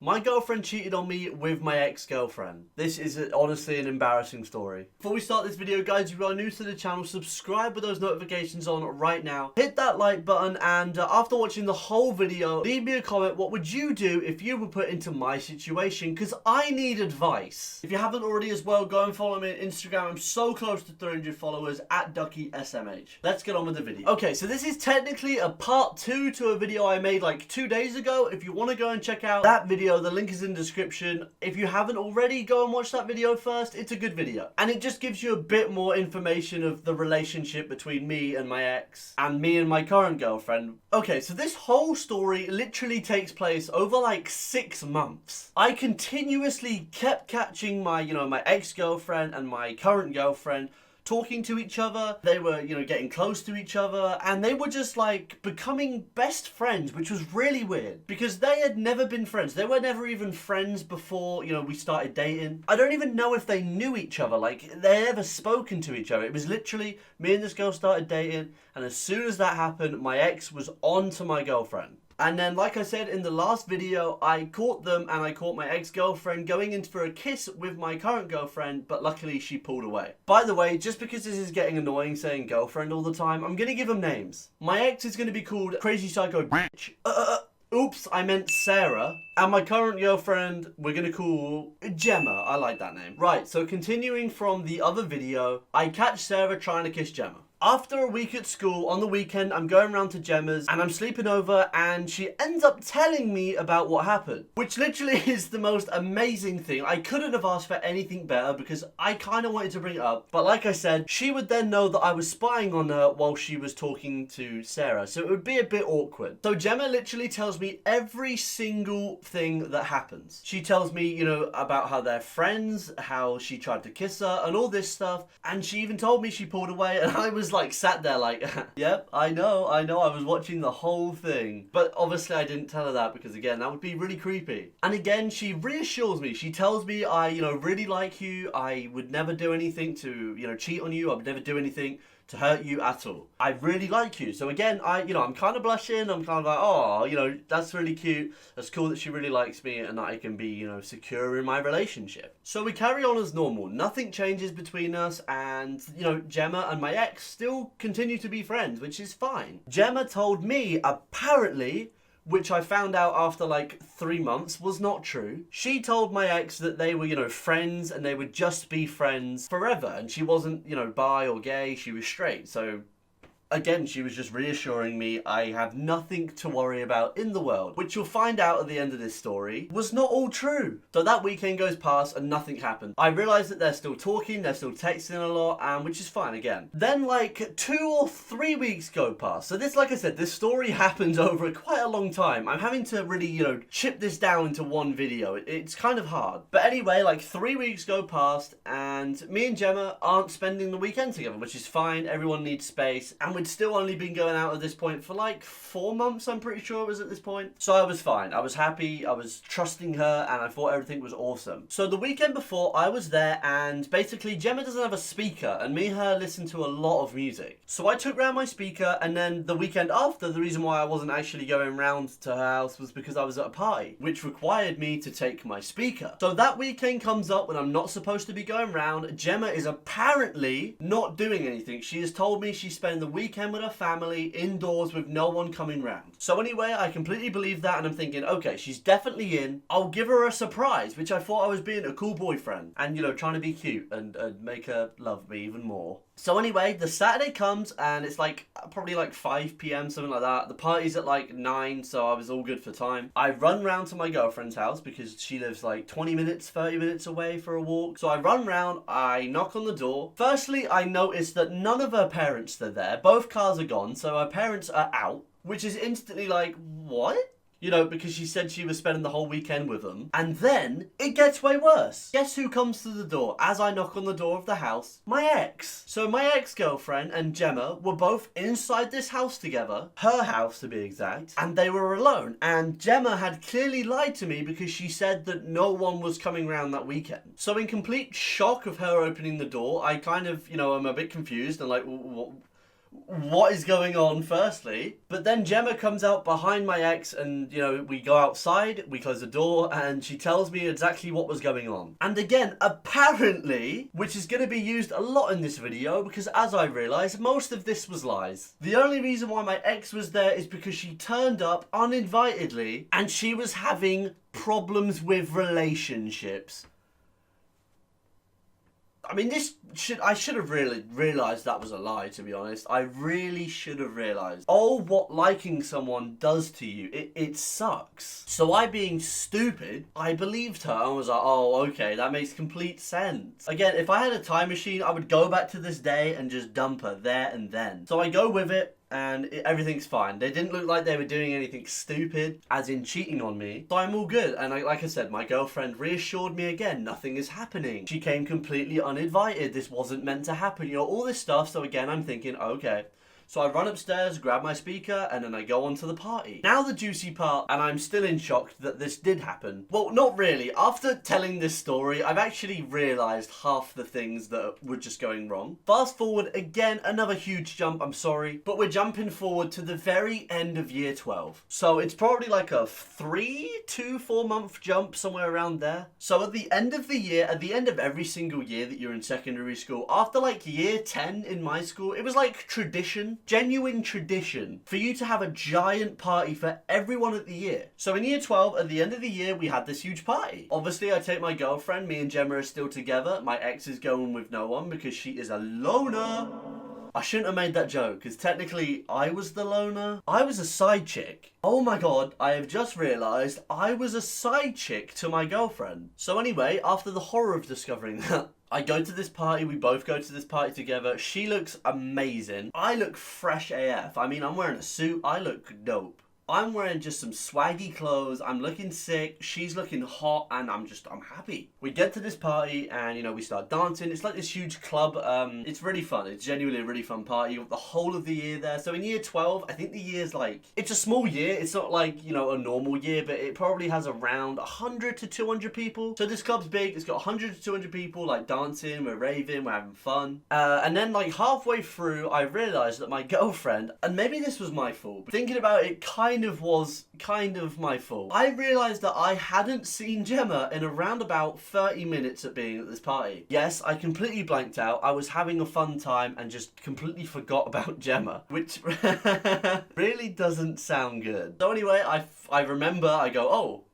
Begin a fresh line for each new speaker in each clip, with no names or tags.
My girlfriend cheated on me with my ex-girlfriend. This is honestly an embarrassing story. Before we start this video, guys, if you are new to the channel, subscribe with those notifications on right now. Hit that like button and after watching the whole video, leave me a comment. What would you do if you were put into my situation? Because I need advice. If you haven't already as well, go and follow me on Instagram. I'm so close to 300 followers at Duckiesmh. Let's get on with the video. Okay, so this is technically a part 2 to a video I made like 2 days ago. If you want to go and check out that video, the link is in the description. If you haven't already, go and watch that video first. It's a good video. And it just gives you a bit more information of the relationship between me and my ex and me and my current girlfriend. Okay, so this whole story literally takes place over like 6 months. I continuously kept catching my, my ex-girlfriend and my current girlfriend talking to each other. They were, getting close to each other, and they were just like becoming best friends, which was really weird because they had never been friends. They were never even friends before, we started dating. I don't even know if they knew each other, like they had ever spoken to each other. It was literally me and this girl started dating, and as soon as that happened, my ex was on to my girlfriend. And then, like I said in the last video, I caught them and I caught my ex-girlfriend going in for a kiss with my current girlfriend, but luckily she pulled away. By the way, just because this is getting annoying saying girlfriend all the time, I'm gonna give them names. My ex is gonna be called Crazy Psycho Bitch. Oops, I meant Sarah. And my current girlfriend, we're gonna call Gemma. I like that name. Right, so continuing from the other video, I catch Sarah trying to kiss Gemma. After a week at school, on the weekend, I'm going around to Gemma's and I'm sleeping over, and she ends up telling me about what happened, which literally is the most amazing thing. I couldn't have asked for anything better because I kind of wanted to bring it up. But like I said, she would then know that I was spying on her while she was talking to Sarah. So it would be a bit awkward. So Gemma literally tells me every single thing that happens. She tells me, about how they're friends, how she tried to kiss her and all this stuff. And she even told me she pulled away, and I was like sat there like, yep, I know, I was watching the whole thing. But obviously I didn't tell her that because again, that would be really creepy. And again, she reassures me. She tells me I, really like you. I would never do anything to, cheat on you. I would never do anything to hurt you at all. I really like you. So again, I'm kind of blushing. I'm kind of like, oh, that's really cute. That's cool that she really likes me and that I can be, secure in my relationship. So we carry on as normal. Nothing changes between us, and, Gemma and my ex still continue to be friends, which is fine. Gemma told me, apparently, which I found out after like 3 months was not true. She told my ex that they were, friends and they would just be friends forever. And she wasn't, bi or gay, she was straight. So again, she was just reassuring me I have nothing to worry about in the world, which you'll find out at the end of this story was not all true. So that weekend goes past and nothing happened. I realize that they're still talking, they're still texting a lot, and which is fine again. Then like 2 or 3 weeks go past. So this, like I said, this story happens over quite a long time. I'm having to really, chip this down into one video. It's kind of hard. But anyway, like 3 weeks go past and me and Gemma aren't spending the weekend together, which is fine. Everyone needs space, and we'd still only been going out at this point for like 4 months, I'm pretty sure it was at this point. So I was fine. I was happy. I was trusting her and I thought everything was awesome. So the weekend before, I was there and basically Gemma doesn't have a speaker and me and her listen to a lot of music. So I took round my speaker, and then the weekend after, the reason why I wasn't actually going round to her house was because I was at a party, which required me to take my speaker. So that weekend comes up when I'm not supposed to be going round. Gemma is apparently not doing anything. She has told me she's spending the weekend with her family indoors with no one coming round. So anyway, I completely believe that and I'm thinking, okay, she's definitely in. I'll give her a surprise, which I thought I was being a cool boyfriend and, trying to be cute and make her love me even more. So anyway, the Saturday comes and it's like probably like 5 p.m, something like that. The party's at like 9, so I was all good for time. I run round to my girlfriend's house because she lives like 20 minutes, 30 minutes away for a walk. So I run round, I knock on the door. Firstly, I noticed that none of her parents are there. Both cars are gone, so her parents are out, which is instantly like, what? Because she said she was spending the whole weekend with them. And then it gets way worse. Guess who comes to the door as I knock on the door of the house? My ex. So my ex-girlfriend and Gemma were both inside this house together, her house to be exact, and they were alone. And Gemma had clearly lied to me because she said that no one was coming round that weekend. So in complete shock of her opening the door, I kind of, I'm a bit confused and like, what is going on firstly. But then Gemma comes out behind my ex and, you know, we go outside, we close the door, and she tells me exactly what was going on. And again, apparently, which is going to be used a lot in this video because as I realised, most of this was lies. The only reason why my ex was there is because she turned up uninvitedly and she was having problems with relationships. I mean, I should have really realised that was a lie, to be honest. I really should have realised. Oh, what liking someone does to you. It sucks. So I, being stupid, I believed her and was like, oh, okay, that makes complete sense. Again, if I had a time machine, I would go back to this day and just dump her there and then. So I go with it. And everything's fine. They didn't look like they were doing anything stupid, as in cheating on me. So I'm all good. And like I said, my girlfriend reassured me again, nothing is happening. She came completely uninvited. This wasn't meant to happen. You know, all this stuff. So again, I'm thinking, okay. So I run upstairs, grab my speaker, and then I go on to the party. Now the juicy part, and I'm still in shock that this did happen. Well, not really. After telling this story, I've actually realised half the things that were just going wrong. Fast forward, again, another huge jump, I'm sorry. But we're jumping forward to the very end of year 12. So it's probably like a 3 to 4 month jump, somewhere around there. So at the end of the year, at the end of every single year that you're in secondary school, after like year 10 in my school, it was like tradition. Genuine tradition for you to have a giant party for everyone at the year. So in year 12, at the end of the year, we had this huge party. Obviously, I take my girlfriend, me and Gemma are still together. My ex is going with no one because she is a loner. I shouldn't have made that joke because technically I was the loner. I was a side chick. Oh my god, I have just realised I was a side chick to my girlfriend. So anyway, after the horror of discovering that, I go to this party, we both go to this party together. She looks amazing. I look fresh AF. I mean, I'm wearing a suit. I look dope. I'm wearing just some swaggy clothes. I'm looking sick. She's looking hot and I'm happy. We get to this party and, you know, we start dancing. It's like this huge club. It's really fun. It's genuinely a really fun party. You got the whole of the year there. So in year 12, I think the year's like, it's a small year. It's not like, you know, a normal year, but it probably has around 100 to 200 people. So this club's big. It's got 100 to 200 people like dancing. We're raving. We're having fun. And then like halfway through, I realized that my girlfriend, and maybe this was my fault, but thinking about it was kind of my fault. I realised that I hadn't seen Gemma in around about 30 minutes at being at this party. Yes, I completely blanked out. I was having a fun time and just completely forgot about Gemma, which really doesn't sound good. So anyway, I remember, I go, oh,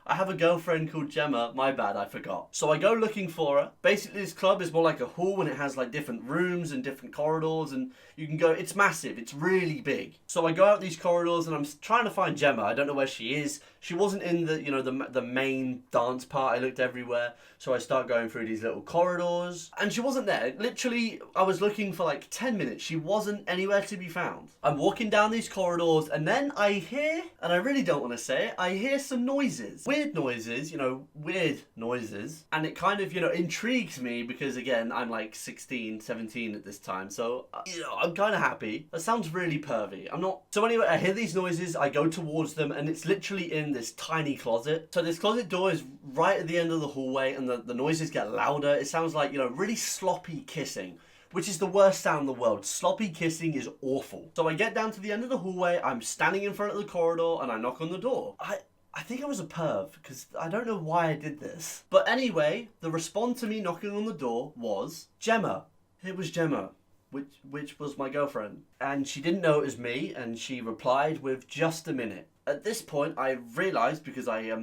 I have a girlfriend called Gemma, my bad, I forgot. So I go looking for her. Basically this club is more like a hall and it has like different rooms and different corridors and you can go, it's massive, it's really big. So I go out these corridors and I'm trying to find Gemma. I don't know where she is. She wasn't in the, you know, the main dance part. I looked everywhere. So I start going through these little corridors and she wasn't there. Literally, I was looking for like 10 minutes. She wasn't anywhere to be found. I'm walking down these corridors and then I hear, and I really don't want to say it, I hear some noises. Weird noises, you know, weird noises. And it kind of, you know, intrigues me because again, I'm like 16, 17 at this time. So, you know, I'm kind of happy. That sounds really pervy. I'm not. So anyway, I hear these noises. I go towards them and it's literally in this tiny closet. So this closet door is right at the end of the hallway and the noises get louder. It sounds like, you know, really sloppy kissing, which is the worst sound in the world. Sloppy kissing is awful. So I get down to the end of the hallway. I'm standing in front of the corridor and I knock on the door. I think I was a perv because I don't know why I did this. But anyway, the response to me knocking on the door was Gemma. It was Gemma, which was my girlfriend. And she didn't know it was me and she replied with just a minute. At this point, I realised, because I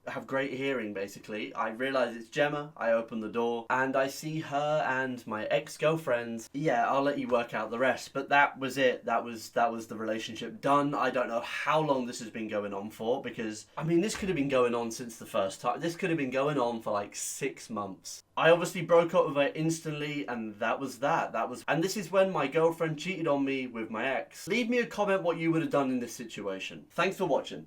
have great hearing basically, I realise it's Gemma. I open the door and I see her and my ex-girlfriend. Yeah, I'll let you work out the rest, but that was it. That was the relationship done. I don't know how long this has been going on for because, I mean, this could have been going on since the first time. This could have been going on for like 6 months. I obviously broke up with her instantly and that was that. And this is when my girlfriend cheated on me with my ex. Leave me a comment what you would have done in this situation. Thanks for watching.